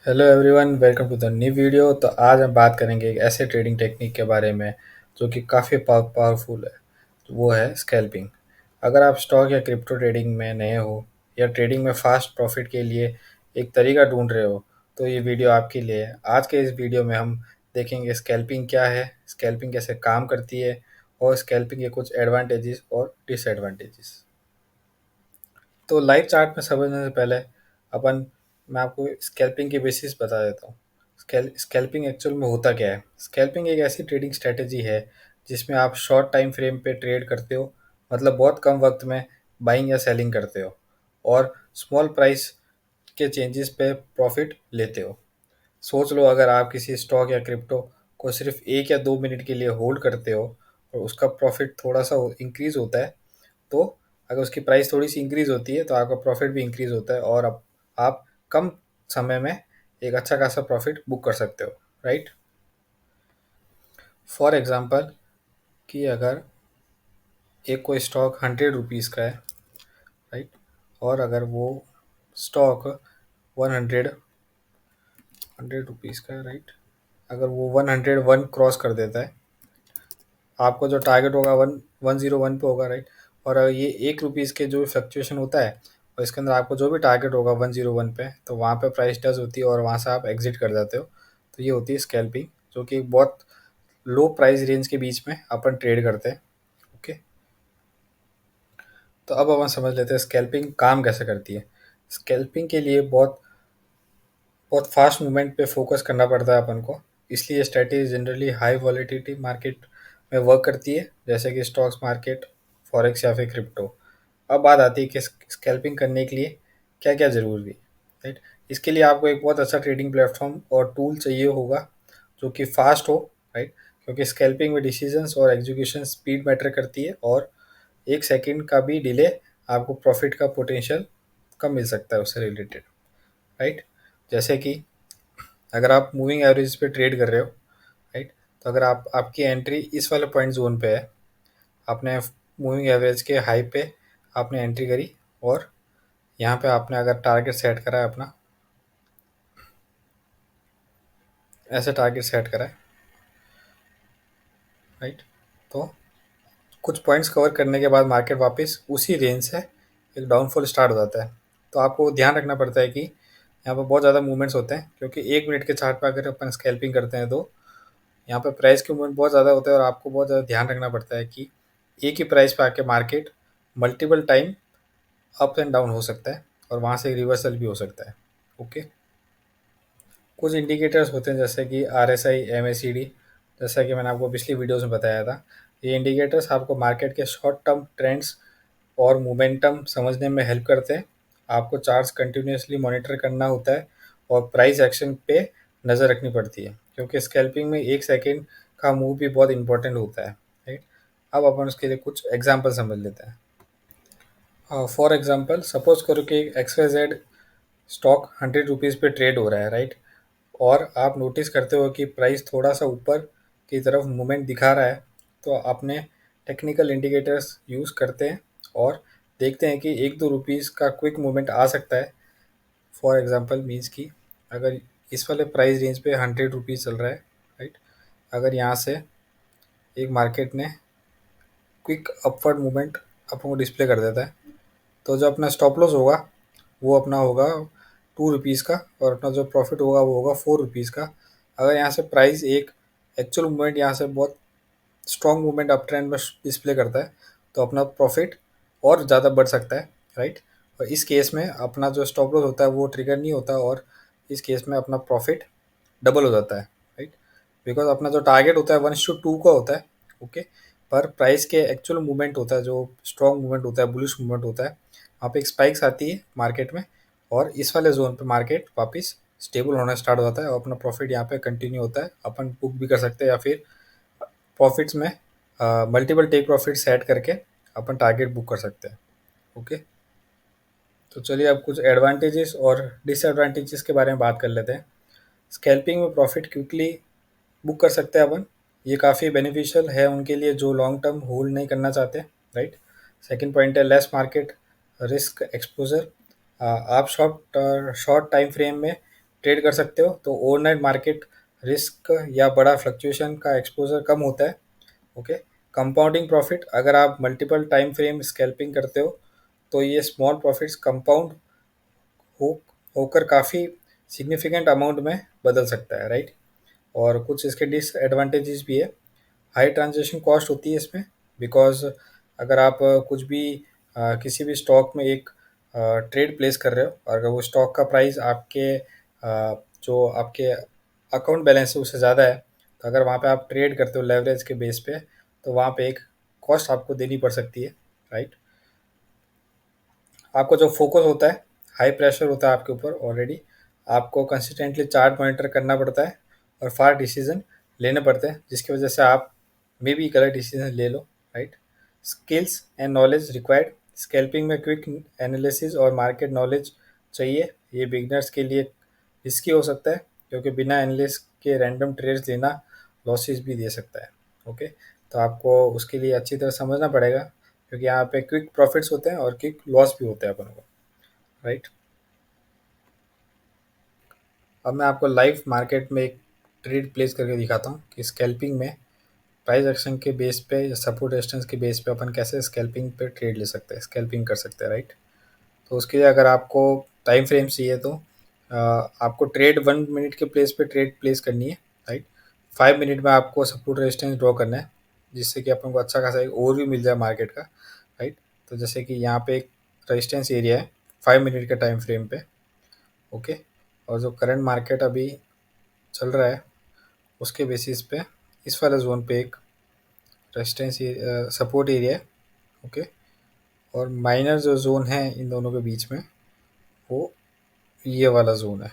Hello everyone, welcome to the new video. तो आज हम बात करेंगे एक ऐसे ट्रेडिंग टेक्निक के बारे में जो कि काफ़ी पावरफुल है। तो वो है स्कैल्पिंग। अगर आप स्टॉक या क्रिप्टो ट्रेडिंग में नए हो या ट्रेडिंग में फास्ट प्रॉफिट के लिए एक तरीका ढूंढ रहे हो तो ये वीडियो आपके लिए है। आज के इस वीडियो में हम देखेंगे स्कैल्पिंग क्या है, स्कैल्पिंग कैसे काम करती है और स्कैल्पिंग के कुछ एडवांटेजेस और डिसएडवांटेजेस। तो लाइव चार्ट में समझने से पहले अपन मैं आपको स्कैल्पिंग के बेसिस बता देता हूँ। स्कैल्पिंग एक्चुअल में होता क्या है। स्कैल्पिंग एक ऐसी ट्रेडिंग स्ट्रेटेजी है जिसमें आप शॉर्ट टाइम फ्रेम पे ट्रेड करते हो, मतलब बहुत कम वक्त में बाइंग या सेलिंग करते हो और स्मॉल प्राइस के चेंजेस पे प्रॉफिट लेते हो। सोच लो, अगर आप किसी स्टॉक या क्रिप्टो को सिर्फ 1 या 2 मिनट के लिए होल्ड करते हो और उसका प्रॉफिट थोड़ा सा इंक्रीज होता है, तो अगर उसकी प्राइस थोड़ी सी इंक्रीज होती है तो आपका प्रॉफिट भी इंक्रीज होता है और अब आप कम समय में एक अच्छा खासा प्रॉफिट बुक कर सकते हो, राइट। फॉर एग्जांपल कि अगर एक कोई स्टॉक 100 रुपीज़ का है, राइट, और अगर वो स्टॉक 100 रुपीज़ का है, राइट, अगर वो 101 क्रॉस कर देता है, आपको जो टारगेट होगा 101 पे होगा, राइट। और अगर ये 1 रुपीज़ के जो फ्लक्चुएशन होता है और इसके अंदर आपको जो भी टारगेट होगा 101 पे, तो वहाँ पे प्राइस टच होती है और वहाँ से आप एग्जिट कर जाते हो। तो ये होती है स्कैल्पिंग, जो कि एक बहुत लो प्राइस रेंज के बीच में अपन ट्रेड करते हैं। ओके। तो अब अपन समझ लेते हैं स्कैल्पिंग काम कैसे करती है। स्कैल्पिंग के लिए बहुत बहुत फास्ट मूवमेंट पे फोकस करना पड़ता है अपन को, इसलिए ये strategy generally high volatility market में वर्क करती है, जैसे कि स्टॉक्स मार्केट, फॉरेक्स या फिर क्रिप्टो। अब बात आती है कि स्कैल्पिंग करने के लिए क्या क्या ज़रूरी है, राइट। इसके लिए आपको एक बहुत अच्छा ट्रेडिंग प्लेटफॉर्म और टूल चाहिए होगा जो कि फास्ट हो, राइट, क्योंकि स्कैल्पिंग में डिसीजंस और एग्जीक्यूशन स्पीड मैटर करती है और 1 सेकंड का भी डिले आपको प्रॉफिट का पोटेंशियल कम मिल सकता है उससे रिलेटेड, राइट। जैसे कि अगर आप मूविंग एवरेज पे ट्रेड कर रहे हो, राइट, तो अगर आप आपकी एंट्री इस वाले पॉइंट जोन पे है, आपने मूविंग एवरेज के हाई पे आपने एंट्री करी और यहाँ पे आपने अगर टारगेट सेट करा है अपना, ऐसे टारगेट सेट करा है, राइट, तो कुछ पॉइंट्स कवर करने के बाद मार्केट वापस उसी रेंज से एक डाउनफॉल स्टार्ट हो जाता है। तो आपको ध्यान रखना पड़ता है कि यहाँ पर बहुत ज़्यादा मूवमेंट्स होते हैं, क्योंकि 1 मिनट के चार्ट पर अगर अपन स्कैल्पिंग करते हैं तो यहाँ पे प्राइस के मूवमेंट बहुत ज़्यादा होते हैं और आपको बहुत ज़्यादा ध्यान रखना पड़ता है कि एक ही प्राइस पे आके market multiple time up and down हो सकता है और वहाँ से रिवर्सल भी हो सकता है। ओके। कुछ इंडिकेटर्स होते हैं जैसे कि RSI, MACD, जैसा कि मैंने आपको पिछली वीडियोस में बताया था। ये इंडिकेटर्स आपको मार्केट के शॉर्ट टर्म ट्रेंड्स और मोमेंटम समझने में हेल्प करते हैं। आपको चार्ट्स कंटिन्यूसली मॉनिटर करना होता है और प्राइस एक्शन पे नज़र रखनी पड़ती है, क्योंकि स्कैल्पिंग में 1 सेकेंड का मूव भी बहुत इंपॉर्टेंट होता है, राइट। अब अपन उसके लिए कुछ एग्जाम्पल समझ लेते हैं। फॉर एग्जाम्पल, सपोज करो कि XYZ स्टॉक 100 रुपीज़ पे ट्रेड हो रहा है, राइट, और आप नोटिस करते हो कि प्राइस थोड़ा सा ऊपर की तरफ मूवमेंट दिखा रहा है, तो अपने टेक्निकल इंडिकेटर्स यूज़ करते हैं और देखते हैं कि 1-2 रुपीज़ का क्विक मूवमेंट आ सकता है। फॉर एग्जांपल मीन्स कि अगर इस वाले प्राइस रेंज पे 100 रुपीज़ चल रहा है, राइट, अगर यहाँ से एक मार्केट ने क्विक अपवर्ड मूवमेंट अपन को डिस्प्ले कर देता है, तो जो अपना स्टॉप लॉस होगा वो अपना होगा 2 रुपीज़ का और अपना जो प्रॉफिट होगा वो होगा 4 रुपीज़ का। अगर यहाँ से प्राइस एक एक्चुअल मूवमेंट यहाँ से बहुत स्ट्रॉन्ग मूवमेंट अप ट्रेंड में डिस्प्ले करता है, तो अपना प्रॉफिट और ज़्यादा बढ़ सकता है, राइट। और इस केस में अपना जो स्टॉप लॉस होता है वो ट्रिगर नहीं होता और इस केस में अपना प्रॉफिट डबल हो जाता है, राइट। बिकॉज अपना जो टारगेट होता है 1:2 का होता है। ओके। पर प्राइस के एक्चुअल मूवमेंट होता है, जो स्ट्रॉन्ग मूवमेंट होता है, बुलिश मूवमेंट होता है, वहाँ पे एक स्पाइक्स आती है मार्केट में और इस वाले जोन पे मार्केट वापस स्टेबल होना स्टार्ट हो जाता है और अपना प्रॉफिट यहाँ पे कंटिन्यू होता है। अपन बुक भी कर सकते हैं या फिर प्रॉफिट्स में मल्टीपल टेक प्रॉफिट सेट करके अपन टारगेट बुक कर सकते हैं। ओके। तो चलिए अब कुछ एडवांटेजेस और डिसएडवांटेजेस के बारे में बात कर लेते हैं। स्कैल्पिंग में प्रॉफिट क्विकली बुक कर सकते हैं अपन। ये काफ़ी बेनिफिशियल है उनके लिए जो लॉन्ग टर्म होल्ड नहीं करना चाहते, राइट। सेकंड पॉइंट है लेस मार्केट रिस्क एक्सपोजर। आप शॉर्ट शॉर्ट टाइम फ्रेम में ट्रेड कर सकते हो, तो ओवरनाइट मार्केट रिस्क या बड़ा फ्लक्चुएशन का एक्सपोजर कम होता है। ओके। कंपाउंडिंग प्रॉफिट, अगर आप मल्टीपल टाइम फ्रेम स्कैल्पिंग करते हो तो ये स्मॉल प्रॉफिट्स कंपाउंड हो होकर काफ़ी सिग्निफिकेंट अमाउंट में बदल सकता है, राइट। और कुछ इसके डिसएडवांटेजेस भी है। हाई ट्रांजेक्शन कॉस्ट होती है इसमें, बिकॉज अगर आप कुछ भी किसी भी स्टॉक में एक ट्रेड प्लेस कर रहे हो और अगर वो स्टॉक का प्राइस आपके जो आपके अकाउंट बैलेंस है उससे ज़्यादा है, तो अगर वहाँ पे आप ट्रेड करते हो लेवरेज के बेस पे, तो वहाँ पे एक कॉस्ट आपको देनी पड़ सकती है, राइट। आपका जो फोकस होता है, हाई प्रेशर होता है आपके ऊपर ऑलरेडी, आपको कंसिस्टेंटली चार्ट मॉनिटर करना पड़ता है और फार डिसीजन लेने पड़ते हैं, जिसकी वजह से आप मे बी गलत डिसीजन ले लो, right. Skills and knowledge required, scalping में क्विक एनालिसिस और मार्केट नॉलेज चाहिए। ये बिगनर्स के लिए रिस्की हो सकता है, क्योंकि बिना एनालिस के रैंडम ट्रेड्स लेना लॉसेस भी दे सकता है। ओके। तो आपको उसके लिए अच्छी तरह समझना पड़ेगा, क्योंकि यहाँ पे क्विक प्रॉफिट्स होते हैं और क्विक लॉस भी होते हैं अपन को, राइट। अब मैं आपको लाइव मार्केट में एक ट्रेड प्लेस करके दिखाता हूँ कि स्कैल्पिंग में प्राइस एक्शन के बेस पे या सपोर्ट रेजिस्टेंस के बेस पे अपन कैसे स्कैल्पिंग पे ट्रेड ले सकते हैं, स्कैल्पिंग कर सकते हैं, राइट। तो उसके लिए अगर आपको टाइम फ्रेम चाहिए तो आपको ट्रेड 1 मिनट के प्लेस पे ट्रेड प्लेस करनी है, राइट। 5 मिनट में आपको सपोर्ट रेजिस्टेंस ड्रॉ करना है, जिससे कि अपन को अच्छा खासा एक ओवरव्यू मिल जाए मार्केट का, राइट। तो जैसे कि यहाँ पे एक रेजिस्टेंस एरिया है 5 मिनट के टाइम फ्रेम पे। ओके। और जो करंट मार्केट अभी चल रहा है उसके बेसिस पे इस वाले जोन पे एक रेजिस्टेंस सपोर्ट एरिया है। ओके। और माइनर जो जोन है इन दोनों के बीच में वो ये वाला जोन है।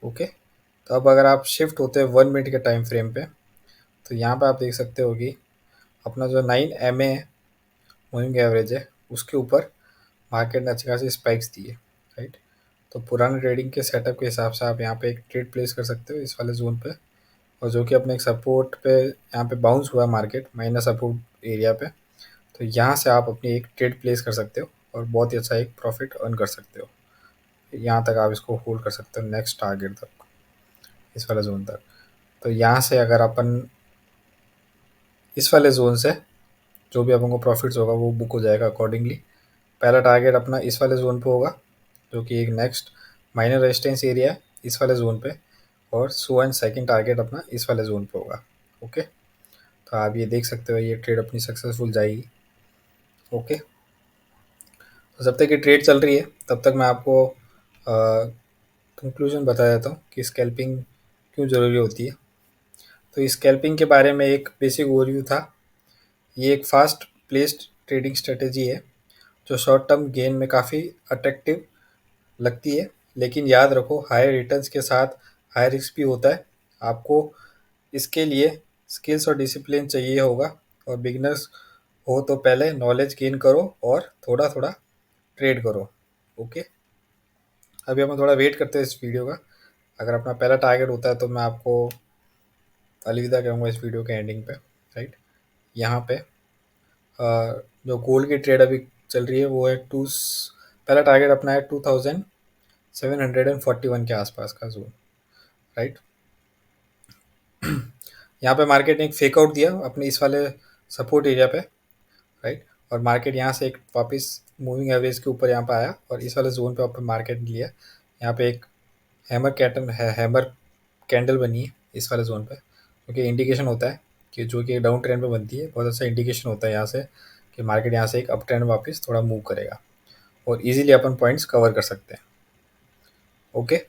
ओके। तो अब अगर आप शिफ्ट होते हैं 1 मिनट के टाइम फ्रेम पे, तो यहाँ पे आप देख सकते हो कि अपना जो 9 MA है, मूविंग एवरेज है, उसके ऊपर मार्केट ने अच्छी खासी स्पाइक्स दी है, राइट। तो पुराने ट्रेडिंग के सेटअप के हिसाब से आप यहाँ पे एक ट्रेड प्लेस कर सकते हो इस वाले जोन पे, और जो कि अपने एक सपोर्ट पे यहाँ पे बाउंस हुआ मार्केट माइनस सपोर्ट एरिया पे, तो यहाँ से आप अपनी एक ट्रेड प्लेस कर सकते हो और बहुत ही अच्छा एक प्रॉफिट अर्न कर सकते हो। यहाँ तक आप इसको होल्ड कर सकते हो नेक्स्ट टारगेट तक, इस वाले जोन तक। तो यहाँ से अगर अपन इस वाले जोन से जो भी अपन को प्रॉफिट्स होगा वो बुक हो जाएगा अकॉर्डिंगली। पहला टारगेट अपना इस वाले जोन पे होगा, जो कि एक नेक्स्ट माइनर रेजिस्टेंस एरिया है इस वाले जोन पे, और सो एंड सेकंड टारगेट अपना इस वाले जोन पे होगा। ओके। तो आप ये देख सकते हो ये ट्रेड अपनी सक्सेसफुल जाएगी। ओके। तो जब तक ये ट्रेड चल रही है तब तक मैं आपको कंक्लूजन बता देता हूँ कि स्कैल्पिंग क्यों ज़रूरी होती है। तो स्कैल्पिंग के बारे में एक बेसिक ओवरव्यू था। ये एक फास्ट प्लेस्ड ट्रेडिंग स्ट्रेटेजी है जो शॉर्ट टर्म गेन में काफ़ी अट्रैक्टिव लगती है, लेकिन याद रखो हाई रिटर्न्स के साथ हाई रिस्क भी होता है। आपको इसके लिए स्किल्स और डिसिप्लिन चाहिए होगा, और बिगिनर्स हो तो पहले नॉलेज गेन करो और थोड़ा थोड़ा ट्रेड करो। ओके। अभी हम थोड़ा वेट करते हैं इस वीडियो का। अगर अपना पहला टारगेट होता है तो मैं आपको अलविदा कहूँगा इस वीडियो के एंडिंग पे, राइट। यहाँ पे जो गोल्ड की ट्रेड अभी चल रही है वो है पहला टारगेट अपना है 2741 के आसपास का जोन, राइट। यहाँ पे मार्केट ने एक फेकआउट दिया अपने इस वाले सपोर्ट एरिया पे, राइट। और मार्केट यहाँ से एक वापस मूविंग एवरेज के ऊपर यहाँ पे आया और इस वाले जोन पे अपन मार्केट ने लिया। यहाँ पे एक हैमर कैंडल बनी है इस वाले जोन पे, क्योंकि इंडिकेशन होता है कि जो कि डाउन ट्रेंड में बनती है, बहुत अच्छा इंडिकेशन होता है यहाँ से कि मार्केट यहाँ से एक अप ट्रेंड वापस थोड़ा मूव करेगा और इजीली अपन पॉइंट्स कवर कर सकते हैं। ओके।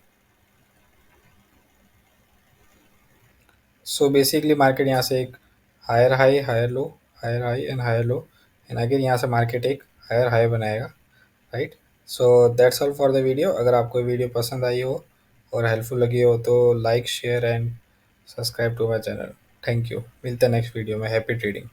सो बेसिकली मार्केट यहाँ से एक higher high higher low, higher high and higher low, and again यहाँ से मार्केट एक हायर हाई बनाएगा, right. So that's all for the video. अगर आपको वीडियो पसंद आई हो और हेल्पफुल लगी हो तो like share and subscribe to my channel. Thank you. मिलते हैं नेक्स्ट वीडियो में। Happy trading.